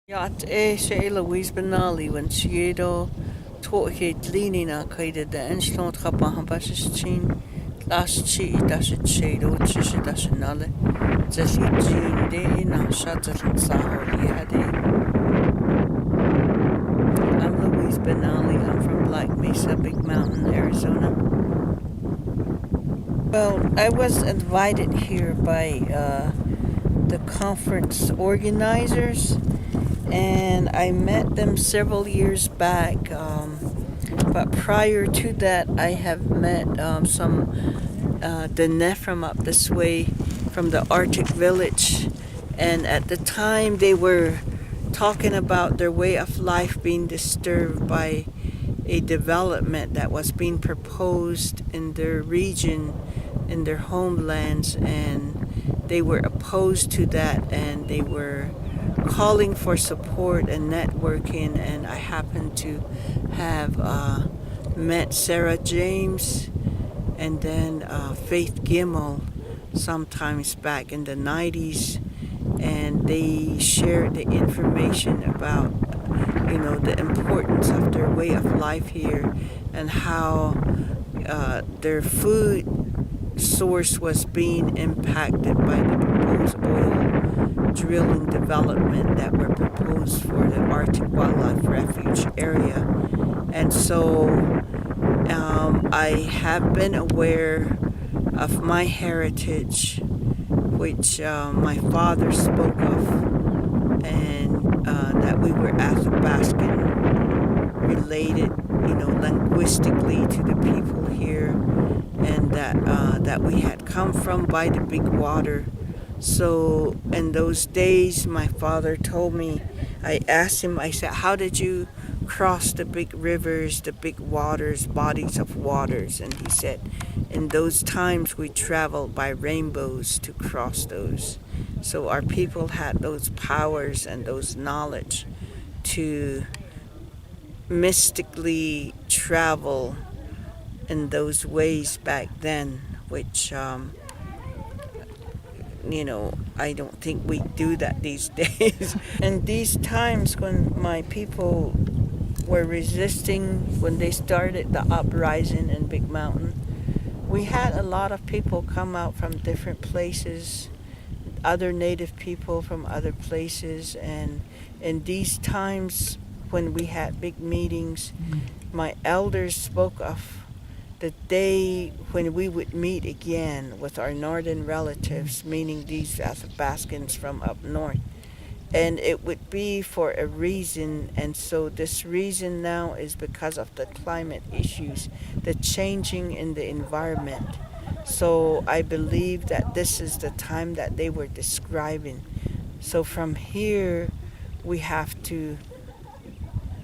Yacht sé Louise Benally when siédo toché dlínina chuide de inslót chapa bas sin las chi da sédo chi da nale Jessie Jean de na shut and saholi hade. I'm Louise Benally. I'm from Black Mesa, Big Mountain, Arizona. Well, I was invited here by the conference organizers, and I met them several years back. But prior to that, I have met some Dineh from up this way, from the Arctic village, and at the time they were talking about their way of life being disturbed by a development that was being proposed in their region, in their homelands, and they were opposed to that, and they were calling for support and networking. And I happened to have met Sarah James and then Faith Gimmel sometimes back in the 90s, and they shared the information about the importance of their way of life here, and how their food source was being impacted by the proposed oil drilling development that were proposed for the Arctic Wildlife Refuge area. And so I have been aware of my heritage, which my father spoke of, and that we were Athabascan related, linguistically to the people here, and that we had come from by the big water. So in those days, my father told me, I asked him, I said, how did you cross the big rivers, the big waters, bodies of waters? And he said, in those times we traveled by rainbows to cross those. So our people had those powers and those knowledge to mystically travel in those ways back then, which I don't think we do that these days. And these times when my people were resisting, when they started the uprising in Big Mountain, we had a lot of people come out from different places, other native people from other places. And in these times when we had big meetings, my elders spoke of the day when we would meet again with our northern relatives, meaning these Athabascans from up north. And it would be for a reason, and so this reason now is because of the climate issues, the changing in the environment. So I believe that this is the time that they were describing. So from here, we have to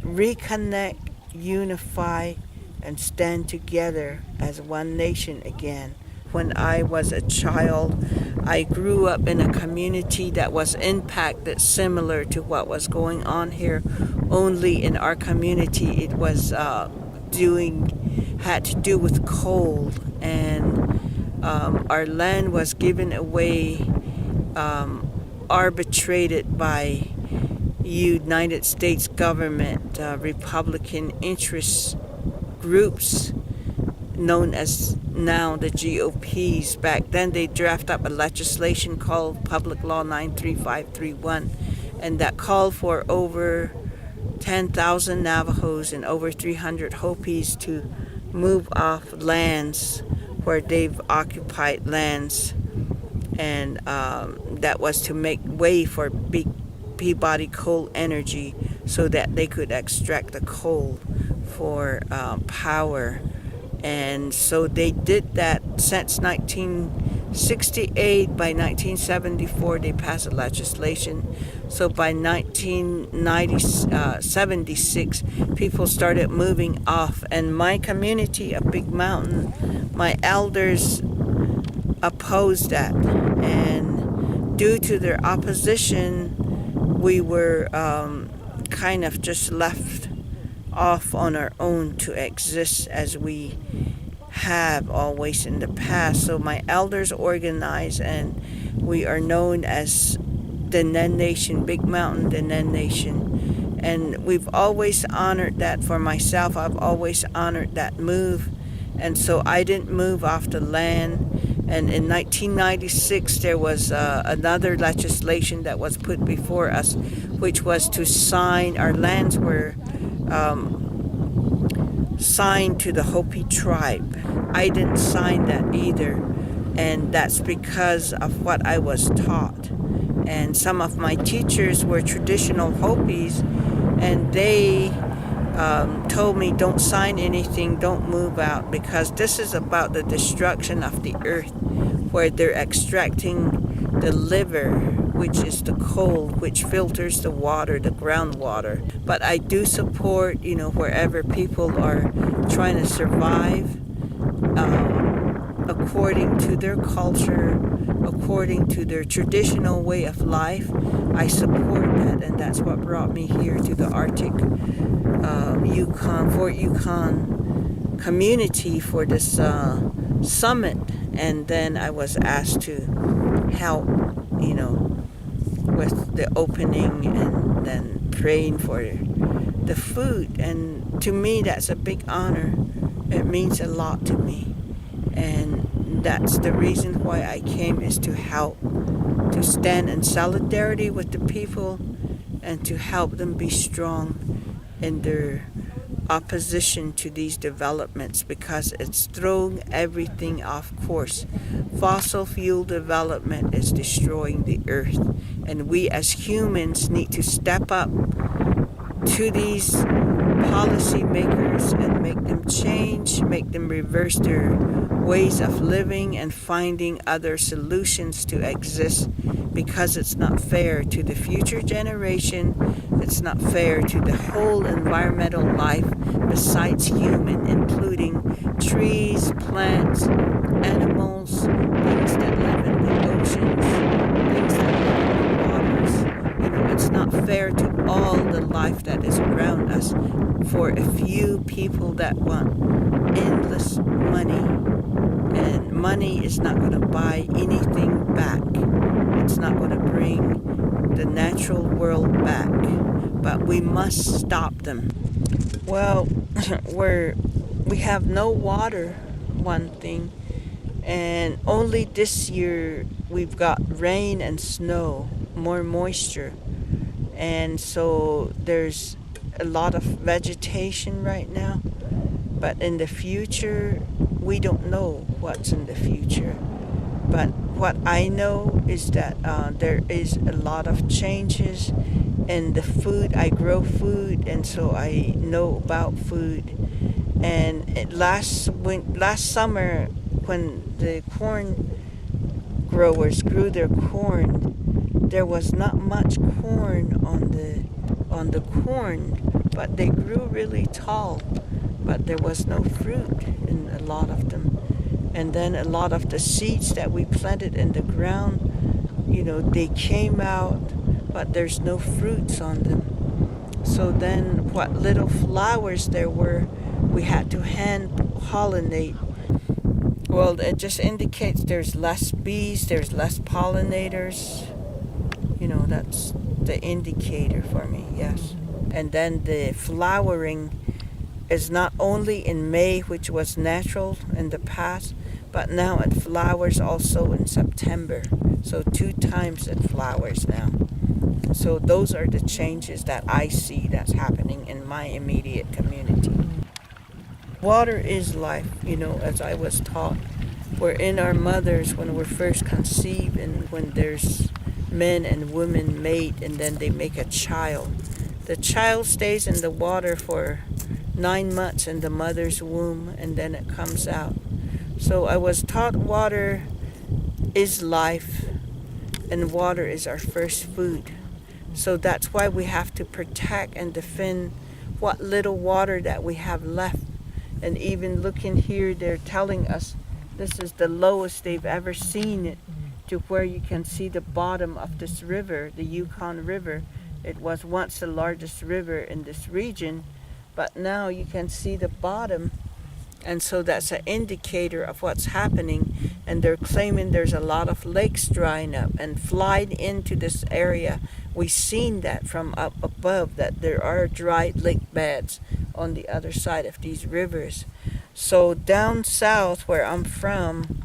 reconnect, unify, and stand together as one nation again. When I was a child, I grew up in a community that was impacted similar to what was going on here. Only in our community, it was had to do with coal, and our land was given away, arbitrated by United States government, Republican interests groups known as now the GOPs. Back then they draft up a legislation called Public Law 93531, and that called for over 10,000 Navajos and over 300 Hopis to move off lands where they've occupied lands, and that was to make way for big Peabody Coal energy so that they could extract the coal for power. And so they did that since 1968. By 1974 they passed a legislation. So by 1976 people started moving off, and my community of Big Mountain, my elders opposed that, and due to their opposition we were kind of just left off on our own to exist as we have always in the past. So my elders organized, and we are known as Dineh Nation, Big Mountain Dineh Nation. And we've always honored that for myself. I've always honored that move. And so I didn't move off the land. And in 1996, there was another legislation that was put before us, which was to sign, our lands were signed to the Hopi tribe. I didn't sign that either. And that's because of what I was taught. And some of my teachers were traditional Hopis, and they told me, don't sign anything, don't move out, because this is about the destruction of the earth, where they're extracting the liver, which is the coal, which filters the water, the groundwater. But I do support, wherever people are trying to survive according to their culture, according to their traditional way of life. I support that, and that's what brought me here to the Arctic Yukon, Fort Yukon community for this summit. And then I was asked to help, with the opening and then praying for the food. And to me, that's a big honor. It means a lot to me. And that's the reason why I came, is to help, to stand in solidarity with the people and to help them be strong in their opposition to these developments, because it's throwing everything off course. Fossil fuel development is destroying the earth, and we as humans need to step up to these policymakers and make them change, make them reverse their ways of living and finding other solutions to exist, because it's not fair to the future generation. It's not fair to the whole environmental life besides human, including trees, plants, animals, things that live in the oceans, things that live in the waters. It's not fair to all the life that is around us for a few people that want endless money. And money is not going to buy anything back. It's not going to bring the natural world back. But we must stop them. Well, we have no water, one thing. And only this year we've got rain and snow, more moisture. And so there's a lot of vegetation right now. But in the future, we don't know what's in the future. But what I know is that there is a lot of changes in the food. I grow food, and so I know about food. And last summer, when the corn growers grew their corn, there was not much corn on the corn, but they grew really tall. But there was no fruit in a lot of them. And then a lot of the seeds that we planted in the ground, they came out, but there's no fruits on them. So then what little flowers there were, we had to hand pollinate. Well, it just indicates there's less bees, there's less pollinators. That's the indicator for me, yes. And then the flowering is not only in May, which was natural in the past, but now it flowers also in September. So 2 times it flowers now. So those are the changes that I see that's happening in my immediate community. Water is life, as I was taught. We're in our mothers when we're first conceived, and when there's men and women mate, and then they make a child. The child stays in the water for 9 months in the mother's womb, and then it comes out. So I was taught water is life, and water is our first food. So that's why we have to protect and defend what little water that we have left. And even looking here, they're telling us this is the lowest they've ever seen it, to where you can see the bottom of this river, the Yukon River. It was once the largest river in this region, but now you can see the bottom, And so that's an indicator of what's happening. And they're claiming there's a lot of lakes drying up and flying into this area. We've seen that from up above, that there are dry lake beds on the other side of these rivers. So down south where I'm from,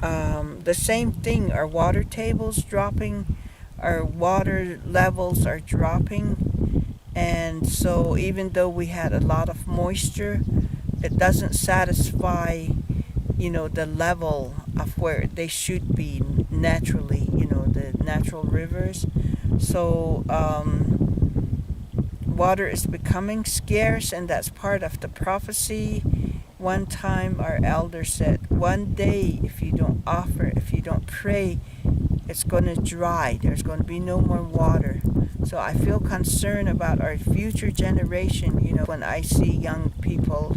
the same thing. Our water tables dropping, our water levels are dropping. And so even though we had a lot of moisture, it doesn't satisfy, the level of where they should be naturally, the natural rivers. So water is becoming scarce, and that's part of the prophecy. One time our elder said, one day if you don't pray, it's going to dry. There's going to be no more water. So I feel concerned about our future generation. When I see young people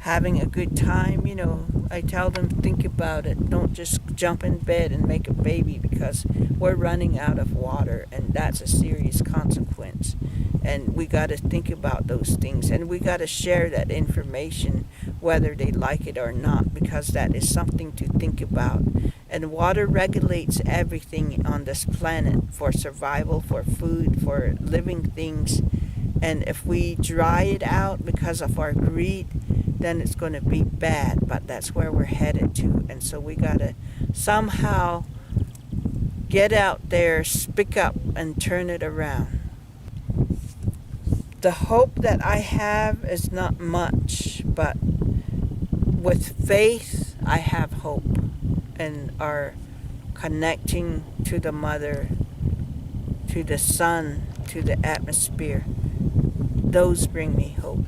having a good time, I tell them, think about it. Don't just jump in bed and make a baby, because we're running out of water, and that's a serious consequence. And we got to think about those things, and we got to share that information whether they like it or not, because that is something to think about. And water regulates everything on this planet for survival, for food, for living things. And if we dry it out because of our greed, then it's going to be bad. But that's where we're headed to. And so we got to somehow get out there, speak up, and turn it around. The hope that I have is not much, but with faith, I have hope. And are connecting to the mother, to the sun, to the atmosphere. Those bring me hope.